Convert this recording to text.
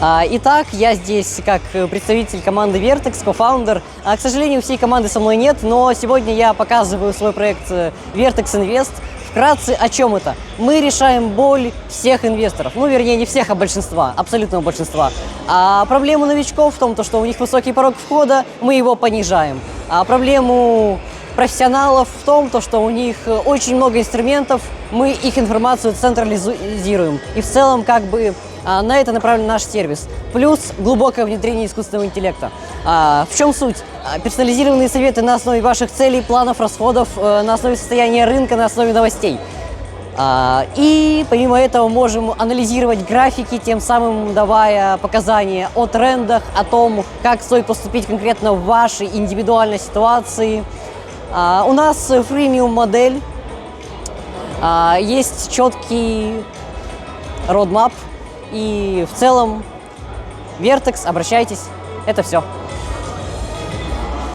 Итак, я здесь как представитель команды Vertex, кофаундер. К сожалению, всей команды со мной нет, но сегодня я показываю свой проект Vertex Invest. Вкратце, о чем это? Мы решаем боль всех инвесторов. Ну, вернее, не всех, а большинства, абсолютного большинства. Проблему новичков в том, что у них высокий порог входа, мы его понижаем. Проблему профессионалов в том, что у них очень много инструментов, мы их информацию централизируем. И в целом, на это направлен наш сервис. Плюс глубокое внедрение искусственного интеллекта. В чем суть? Персонализированные советы на основе ваших целей, планов, расходов, на основе состояния рынка, на основе новостей. И помимо этого можем анализировать графики, тем самым давая показания о трендах, о том, как стоит поступить конкретно в вашей индивидуальной ситуации. У нас фримиум модель, есть четкий roadmap, и в целом Vertex, обращайтесь, это все.